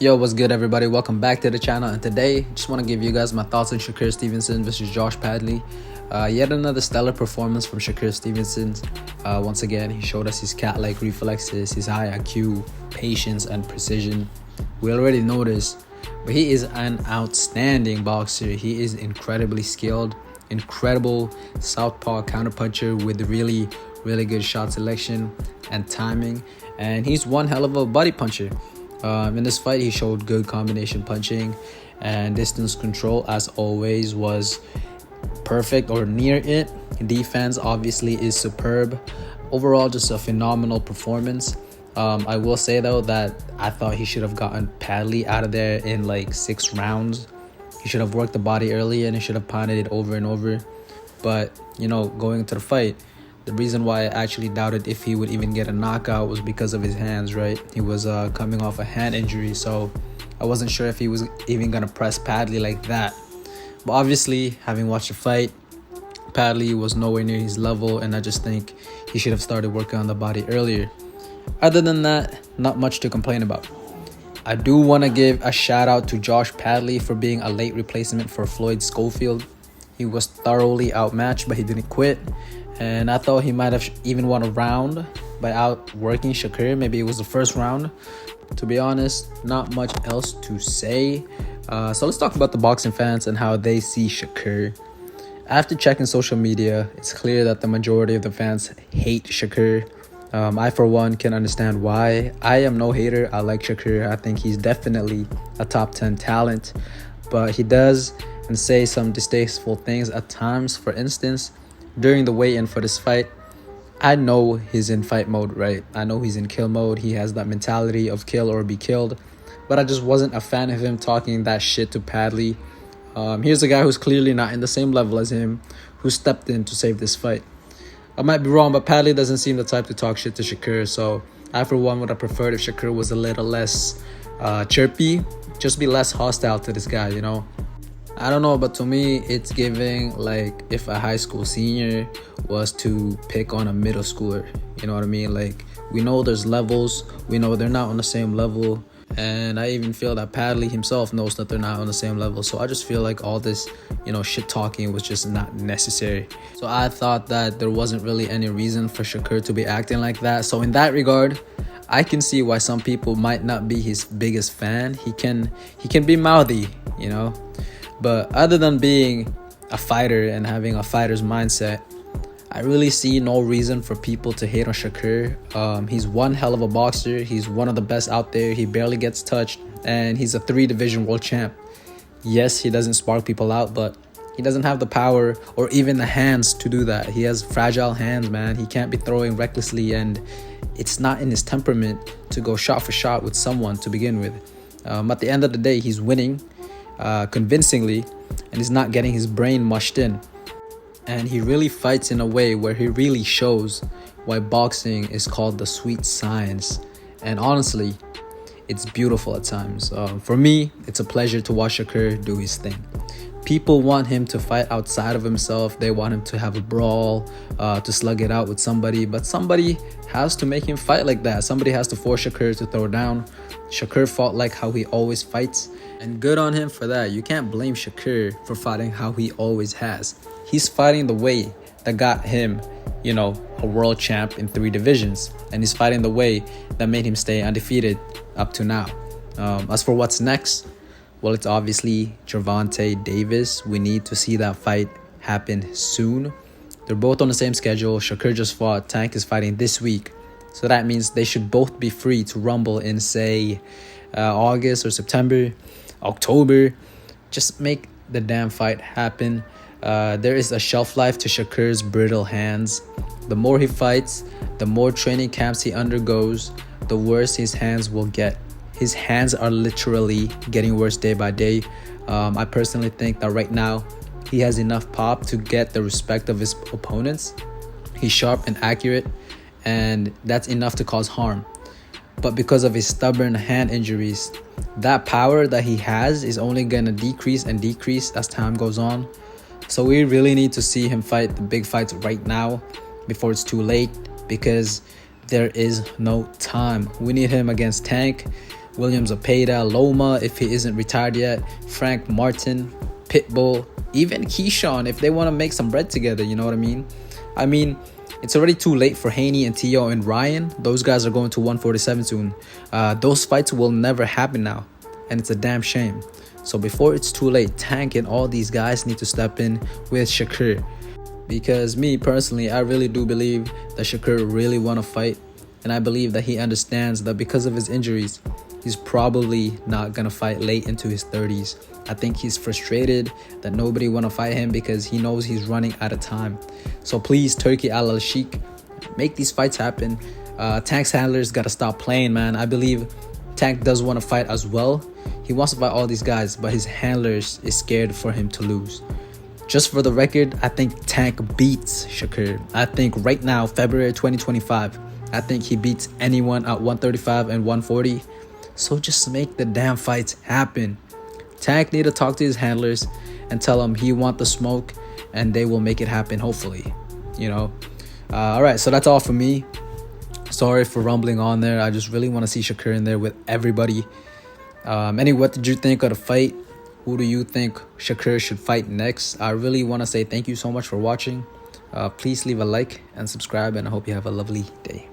Yo, what's good, everybody? Welcome back to the channel, and today just want to give you guys my thoughts on Shakur Stevenson versus Josh Padley. Yet another stellar performance from Shakur Stevenson. Once again, he showed us his cat-like reflexes, his high IQ, patience, and precision. We already know this, but he is an outstanding boxer. He is incredibly skilled, incredible southpaw counterpuncher with really good shot selection and timing, and he's one hell of a body puncher. In this fight, he showed good combination punching, and distance control, as always, was perfect or near it. Defense obviously is superb. Overall, just a phenomenal performance. I will say though that I thought he should have gotten Padley out of there in like 6 rounds. He should have worked the body early and he should have pounded it over and over. But you know, going into the fight, the reason why I actually doubted if he would even get a knockout was because of his hands, right? He was coming off a hand injury, so I wasn't sure if he was even going to press Padley like that. But obviously, having watched the fight, Padley was nowhere near his level, and I just think he should have started working on the body earlier. Other than that, not much to complain about. I do want to give a shout out to Josh Padley for being a late replacement for Floyd Schofield. He was thoroughly outmatched, but he didn't quit. And I thought he might have even won a round by outworking Shakur. Maybe it was the first round. To be honest, not much else to say. So let's talk about the boxing fans and how they see Shakur. After checking social media, it's clear that the majority of the fans hate Shakur. I, for one, can understand why. I am no hater. I like Shakur. I think he's definitely a top 10 talent. But he does and say some distasteful things at times. For instance, during the weigh-in for this fight, I know he's in fight mode, right? I know he's in kill mode. He has that mentality of kill or be killed. But I just wasn't a fan of him talking that shit to Padley. Here's a guy who's clearly not in the same level as him, who stepped in to save this fight. I might be wrong, but Padley doesn't seem the type to talk shit to Shakur. So I, for one, would have preferred if Shakur was a little less chirpy. Just be less hostile to this guy, you know? I don't know, but to me, it's giving like if a high school senior was to pick on a middle schooler. You know what I mean? Like, we know there's levels. We know they're not on the same level. And I even feel that Padley himself knows that they're not on the same level. So I just feel like all this, shit talking was just not necessary. So I thought that there wasn't really any reason for Shakur to be acting like that. So in that regard, I can see why some people might not be his biggest fan. He can be mouthy, But other than being a fighter and having a fighter's mindset, I really see no reason for people to hate on Shakur. He's one hell of a boxer. He's one of the best out there. He barely gets touched, and he's a 3-division world champ. Yes, he doesn't spark people out, but he doesn't have the power or even the hands to do that. He has fragile hands, man. He can't be throwing recklessly, and it's not in his temperament to go shot for shot with someone to begin with. At the end of the day, he's winning convincingly, and he's not getting his brain mushed in. And he really fights in a way where he really shows why boxing is called the sweet science. And honestly, it's beautiful at times. For me, it's a pleasure to watch Shakur do his thing. People want him to fight outside of himself. They want him to have a brawl, to slug it out with somebody. But somebody has to make him fight like that. Somebody has to force Shakur to throw down. Shakur fought like how he always fights. And good on him for that. You can't blame Shakur for fighting how he always has. He's fighting the way that got him, a world champ in 3 divisions. And he's fighting the way that made him stay undefeated up to now. As for what's next, well, it's obviously Gervonta Davis. We need to see that fight happen soon. They're both on the same schedule. Shakur just fought. Tank is fighting this week. So that means they should both be free to rumble in, say, August or September, October. Just make the damn fight happen. There is a shelf life to Shakur's brittle hands. The more he fights, the more training camps he undergoes, the worse his hands will get. His hands are literally getting worse day by day. I personally think that right now he has enough pop to get the respect of his opponents. He's sharp and accurate, and that's enough to cause harm. But because of his stubborn hand injuries, that power that he has is only going to decrease and decrease as time goes on. So we really need to see him fight the big fights right now before it's too late, because there is no time. We need him against Tank. William Zepeda, Loma, if he isn't retired yet, Frank Martin, Pitbull, even Keyshawn, if they want to make some bread together, you know what I mean? I mean, it's already too late for Haney and Tio and Ryan. Those guys are going to 147 soon. Those fights will never happen now, and it's a damn shame. So before it's too late, Tank and all these guys need to step in with Shakur. Because me personally, I really do believe that Shakur really want to fight, and I believe that he understands that because of his injuries, he's probably not gonna fight late into his 30s. I think he's frustrated that nobody want to fight him because he knows he's running out of time. So please, Turkey Al Sheikh, make these fights happen. Tank's handlers gotta stop playing, man. I believe Tank does want to fight as well. He wants to fight all these guys, but his handlers is scared for him to lose. Just for the record, I think Tank beats Shakur. I think right now, February 2025, I think he beats anyone at 135 and 140. So just make the damn fights happen. Tank need to talk to his handlers and tell them he want the smoke, and they will make it happen, hopefully. You know. All right, so that's all for me. Sorry for rumbling on there. I just really want to see Shakur in there with everybody. Anyway, what did you think of the fight? Who do you think Shakur should fight next? I really want to say thank you so much for watching. Please leave a like and subscribe, and I hope you have a lovely day.